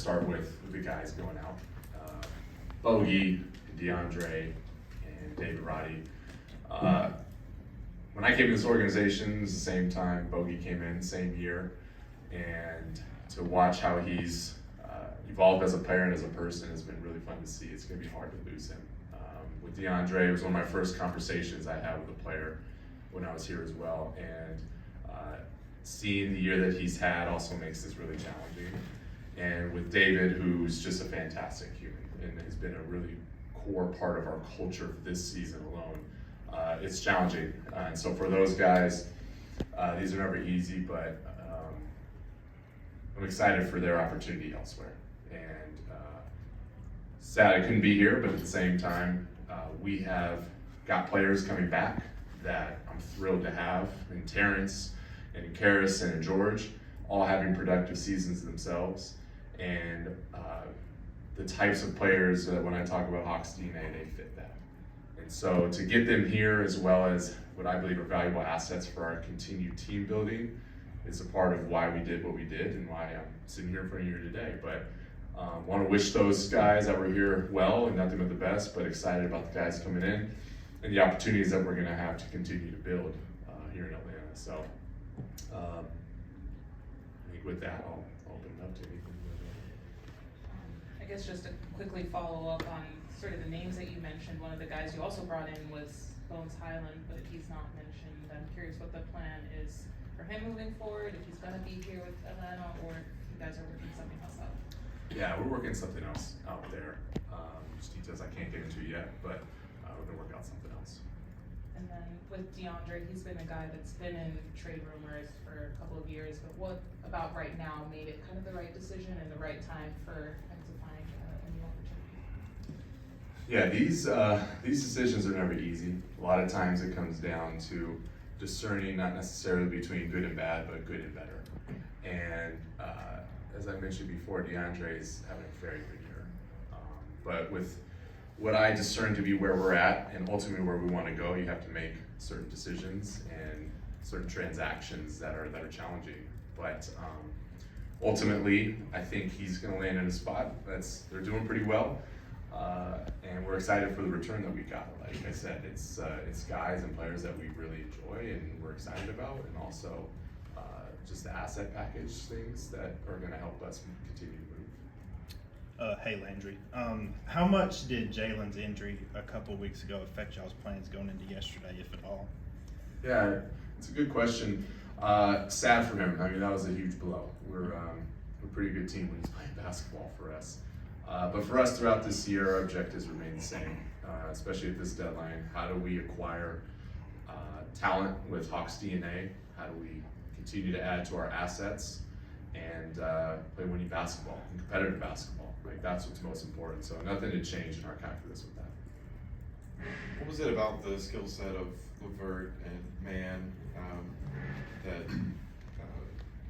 Start with the guys going out. Bogey, DeAndre, and David Roddy. When I came to this organization, it was the same time Bogey came in, same year. And to watch how he's evolved as a player and as a person has been really fun to see. It's going to be hard to lose him. With DeAndre, it was one of my first conversations I had with a player when I was here as well. And seeing the year that he's had also makes this really challenging. And with David, who's just a fantastic human and has been a really core part of our culture for this season alone, it's challenging. And so for those guys, these are never easy, but I'm excited for their opportunity elsewhere. And sad I couldn't be here, but at the same time, we have got players coming back that I'm thrilled to have, in Terrence and in Karis and in George, all having productive seasons themselves. And the types of players that when I talk about Hawks DNA, they fit that. And so to get them here, as well as what I believe are valuable assets for our continued team building, is a part of why we did what we did and why I'm sitting here in front of you today. But want to wish those guys that were here well and nothing but the best, but excited about the guys coming in and the opportunities that we're going to have to continue to build here in Atlanta. So I think with that, I'll open it up to anything. I guess just to quickly follow up on sort of the names that you mentioned, one of the guys you also brought in was Bones Highland, but he's not mentioned. I'm curious what the plan is for him moving forward, if he's going to be here with Atlanta, or if you guys are working something else out. Yeah, we're working something else out there. Just details I can't get into yet, but we're going to work out something else. And then with DeAndre, he's been a guy that's been in trade rumors for a couple of years, but what about right now made it kind of the right decision and the right time for him to find a new opportunity? Yeah, these decisions are never easy. A lot of times it comes down to discerning not necessarily between good and bad, but good and better. And as I mentioned before, DeAndre is having a very good year. But with what I discern to be where we're at and ultimately where we want to go, you have to make certain decisions and certain transactions that are challenging. But ultimately, I think he's going to land in a spot they're doing pretty well, and we're excited for the return that we got. Like I said, it's guys and players that we really enjoy and we're excited about, and also just the asset package things that are going to help us continue to move. Hey Landry, how much did Jalen's injury a couple of weeks ago affect y'all's plans going into yesterday, if at all? Yeah, it's a good question. Sad for him. I mean, that was a huge blow. We're a pretty good team when he's playing basketball for us. But for us throughout this year, our objectives remain the same, especially at this deadline. How do we acquire talent with Hawks DNA? How do we continue to add to our assets and play winning basketball and competitive basketball? Like, that's what's most important. So nothing to change in our calculus with that. What was it about the skill set of Levert and Mann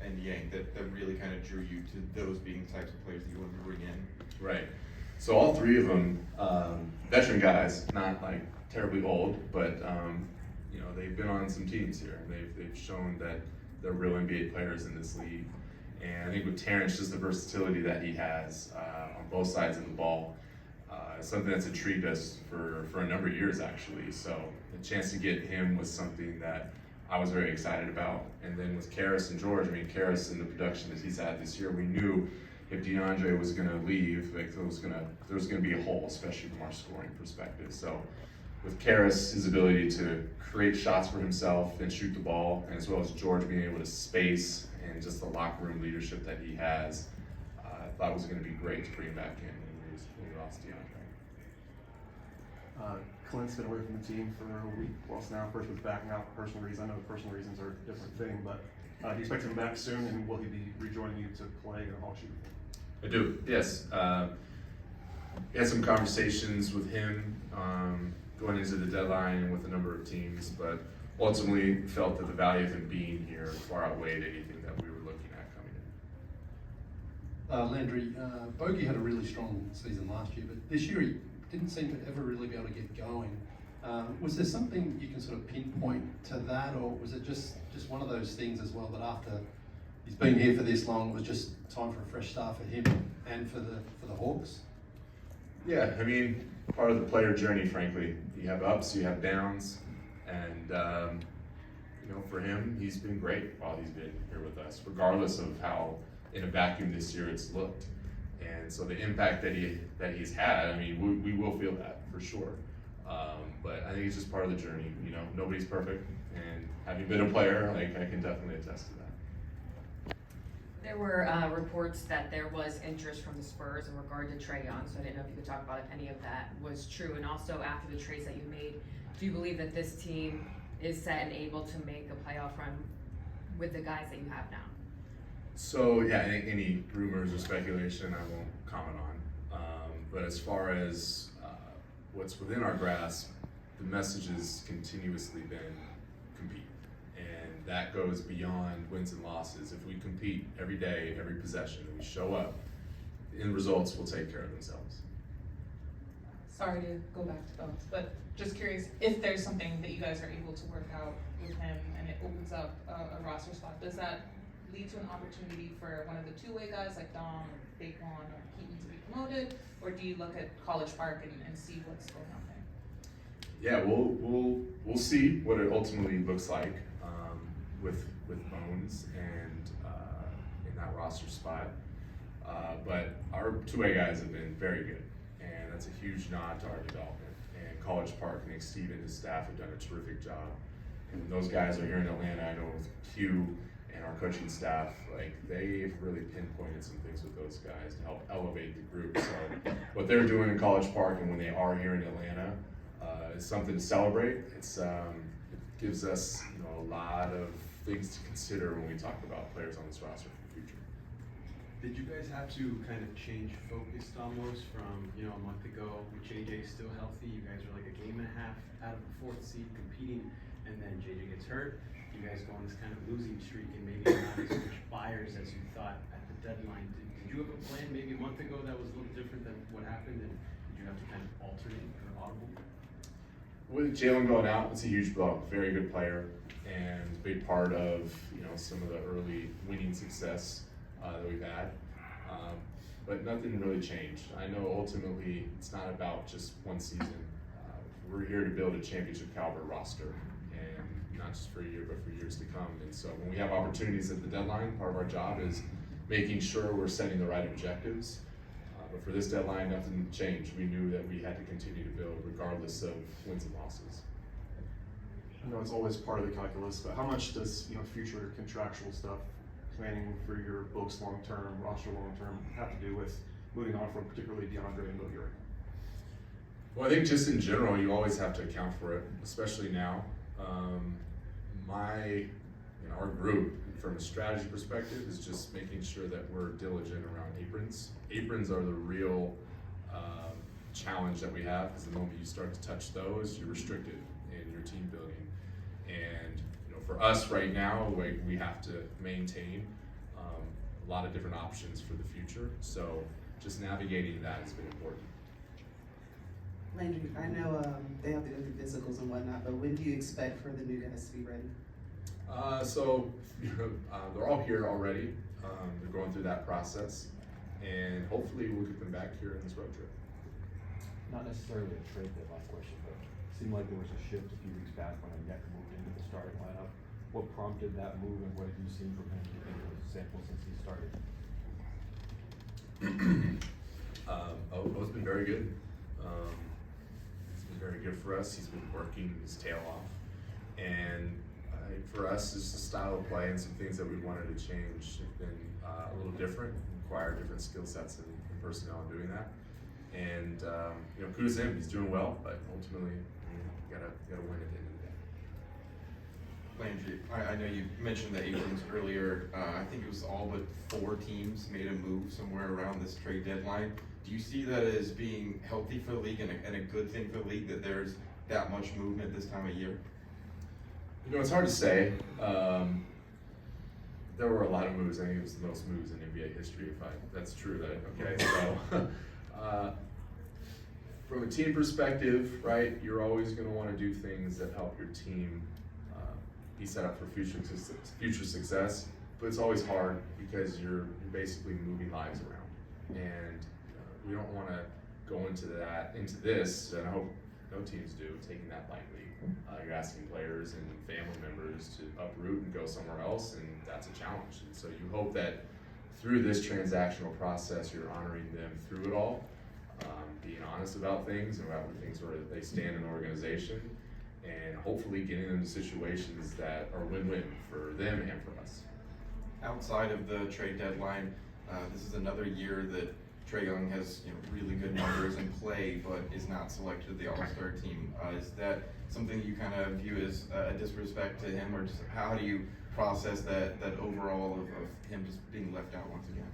and Yang that really kind of drew you to those being types of players that you wanted to bring in? Right. So all three of them, veteran guys, not like terribly old, but they've been on some teams here. They've shown that they're real NBA players in this league. And I think with Terrence, just the versatility that he has on both sides of the ball, is something that's intrigued us for a number of years actually. So the chance to get him was something that I was very excited about. And then with Karis and George, I mean, Karis and the production that he's had this year, we knew if DeAndre was going to leave, like there was going to be a hole, especially from our scoring perspective. So with Karis, his ability to create shots for himself and shoot the ball, and as well as George being able to space and just the locker room leadership that he has, I thought it was going to be great to bring back in when we lost DeAndre. Clint's been away from the team for a week plus now. First was backing out for personal reasons. I know personal reasons are a different thing, but do you expect him back soon, and will he be rejoining you to play in a Hawks uniform? I do, yes. We had some conversations with him going into the deadline and with a number of teams, but ultimately felt that the value of him being here far outweighed anything that we were looking at coming in. Landry, Bogey had a really strong season last year, but this year he didn't seem to ever really be able to get going. Was there something you can sort of pinpoint to that, or was it just one of those things as well that after he's been here for this long, it was just time for a fresh start for him and for the Hawks? Yeah, I mean, part of the player journey, frankly. You have ups, you have downs, and you know, for him, he's been great while he's been here with us, regardless of how in a vacuum this year it's looked. And so the impact that he's had, I mean, we will feel that for sure. But I think it's just part of the journey. You know, nobody's perfect, and having been a player, like I can definitely attest to that. There were reports that there was interest from the Spurs in regard to Trae Young, so I didn't know if you could talk about if any of that was true. And also, after the trades that you made, do you believe that this team is set and able to make a playoff run with the guys that you have now? So yeah, any rumors or speculation I won't comment on. But as far as what's within our grasp, the message has continuously been compete. And that goes beyond wins and losses. If we compete every day, every possession, and we show up, the end results will take care of themselves. Sorry to go back to Bones, but just curious if there's something that you guys are able to work out with him and it opens up a roster spot. Does that lead to an opportunity for one of the two-way guys like Dom or Daquan or Keaton to be promoted, or do you look at College Park and see what's going on there? Yeah, we'll see what it ultimately looks like with Bones and in that roster spot. But our two-way guys have been very good, and that's a huge nod to our development. And College Park, I think Steve and his staff have done a terrific job. And when those guys are here in Atlanta, I know with Q and our coaching staff, like they've really pinpointed some things with those guys to help elevate the group. So what they're doing in College Park and when they are here in Atlanta is something to celebrate. It gives us, you know, a lot of things to consider when we talk about players on this roster for the future. Did you guys have to kind of change focus almost from, you know, a month ago with JJ still healthy? You guys are like a game and a half out of the 4th seed competing, and then JJ gets hurt. You guys go on this kind of losing streak and maybe not as much buyers as you thought at the deadline. Did you have a plan maybe a month ago that was a little different than what happened, and did you have to kind of alternate or audible? With Jalen going out, it's a huge blow. Very good player and a big part of, you know, some of the early winning success that we've had. But nothing really changed. I know ultimately it's not about just one season. We're here to build a championship caliber roster, and not just for a year, but for years to come. And so when we have opportunities at the deadline, part of our job is making sure we're setting the right objectives. But for this deadline, nothing changed. We knew that we had to continue to build regardless of wins and losses. I know it's always part of the calculus, but how much does, you know, future contractual stuff, planning for your books long-term, roster long-term, have to do with moving on from particularly DeAndre and Boogie? Well, I think just in general, you always have to account for it, especially now. Our group, from a strategy perspective, is just making sure that we're diligent around aprons. Aprons are the real challenge that we have, because the moment you start to touch those, you're restricted in your team building. And you know, for us right now, we have to maintain a lot of different options for the future. So just navigating that has been important. Landry, I know they have to go through physicals and whatnot, but when do you expect for the new guys to be ready? They're all here already. They're going through that process, and hopefully we'll get them back here in this road trip. Not necessarily a trade deadline question, but it seemed like there was a shift a few weeks back when Onyeka moved into the starting lineup. What prompted that move, and what have you seen from him in the sample since he started? O's been very good. He's been very good for us. He's been working his tail off, and for us, it's the style of play and some things that we wanted to change have been a little different, require different skill sets and personnel in doing that. And you know, kudos to him. He's doing well, but ultimately, you gotta win at the end of the day. Landry, I know you mentioned the aprons earlier. I think it was all but 4 teams made a move somewhere around this trade deadline. Do you see that as being healthy for the league and a good thing for the league that there's that much movement this time of year? You know, it's hard to say. There were a lot of moves. I think it was the most moves in NBA history, if that's true. So from a team perspective, right, you're always going to want to do things that help your team be set up for future success. But it's always hard because you're basically moving lives around. And we don't want to go into this, and I hope no teams do, taking that lightly. You're asking players and family members to uproot and go somewhere else, and that's a challenge. And so you hope that through this transactional process, you're honoring them through it all, being honest about things and about things where they stand in the organization, and hopefully getting them to situations that are win-win for them and for us. Outside of the trade deadline, this is another year that Trae Young has really good numbers in play, but is not selected to the All-Star team. Is that something you kind of view as a disrespect to him, or just how do you process that overall of him just being left out once again?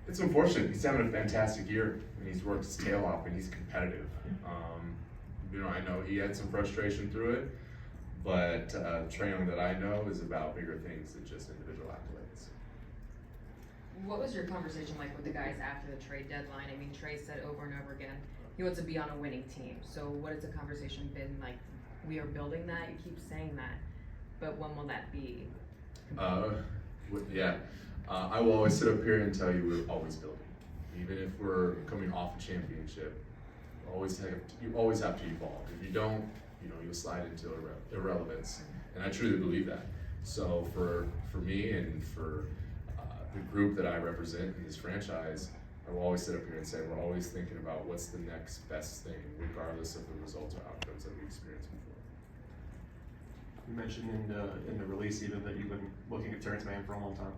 It's unfortunate. He's having a fantastic year, and he's worked his tail off, and he's competitive. I know he had some frustration through it, but Trae Young that I know is about bigger things than just individual accolades. What was your conversation like with the guys after the trade deadline? I mean, Trae said over and over again he wants to be on a winning team. So what has the conversation been like? We are building that. You keep saying that, but when will that be? I will always sit up here and tell you we're always building. Even if we're coming off a championship, you always have to evolve. If you don't, you'll slide into irrelevance. And I truly believe that. So for me and for the group that I represent in this franchise, I will always sit up here and say we're always thinking about what's the next best thing, regardless of the results or outcomes that we experienced before. You mentioned in the release even that you've been looking at Terrence Mann for a long time.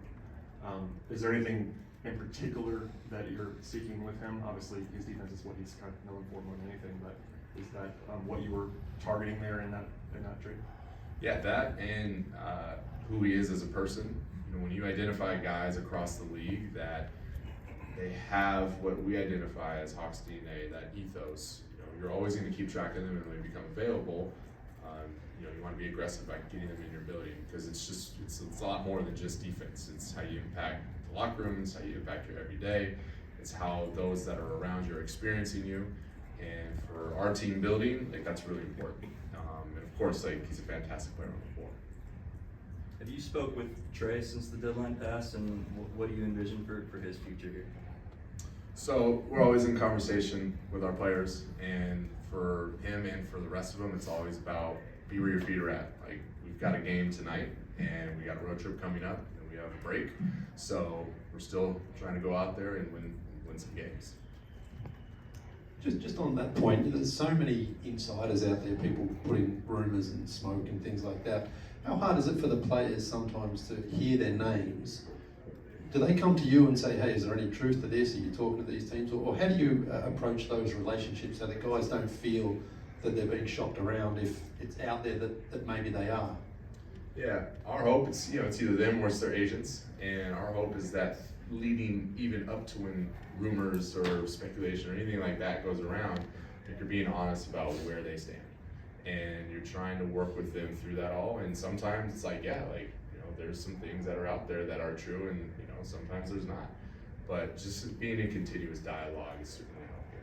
Is there anything in particular that you're seeking with him? Obviously, his defense is what he's kind of known for more than anything, but is that what you were targeting there in that trade? Yeah, that and who he is as a person. When you identify guys across the league that they have what we identify as Hawks DNA, that ethos, you're always going to keep track of them, and when they become available, you want to be aggressive by getting them in your building, because it's a lot more than just defense. It's how you impact the locker room, it's how you impact your everyday, it's how those that are around you are experiencing you. And for our team building, that's really important. And of course, he's a fantastic player on the floor. Have you spoke with Trae since the deadline passed, and what do you envision for his future here? So we're always in conversation with our players, and for him and for the rest of them, it's always about be where your feet are at. We've got a game tonight, and we got a road trip coming up, and we have a break. So we're still trying to go out there and win some games. Just on that point, there's so many insiders out there, people putting rumours and smoke and things like that. How hard is it for the players sometimes to hear their names? Do they come to you and say, hey, is there any truth to this? Are you talking to these teams? Or how do you approach those relationships so that guys don't feel that they're being shopped around if it's out there that maybe they are? Yeah, our hope is, it's either them or it's their agents. And our hope is that leading even up to when rumors or speculation or anything like that goes around, that you're being honest about where they stand. And you're trying to work with them through that all. And sometimes it's there's some things that are out there that are true, and sometimes there's not. But just being in continuous dialogue is certainly helpful.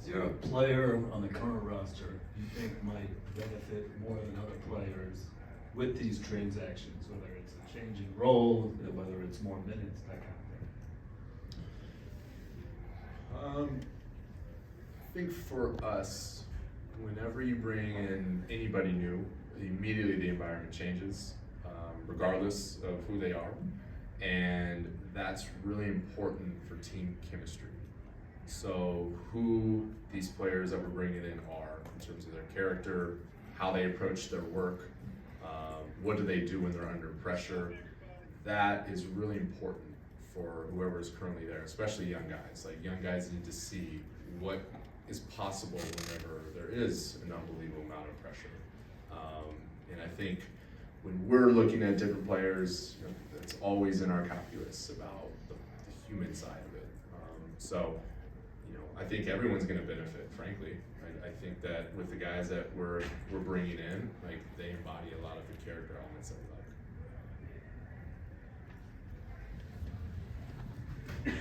Is there a player on the current roster you think might benefit more than other players with these transactions, whether it's a change in role, whether it's more minutes, that kind of thing? I think for us, whenever you bring in anybody new, immediately the environment changes, regardless of who they are. And that's really important for team chemistry. So who these players that we're bringing in are, in terms of their character, how they approach their work, what do they do when they're under pressure, that is really important for whoever is currently there, especially young guys. Young guys need to see what is possible whenever there is an unbelievable amount of pressure. And I think when we're looking at different players, it's always in our calculus about the human side of it. I think everyone's going to benefit, frankly. I think that with the guys that we're bringing in, they embody a lot of the character elements that we like.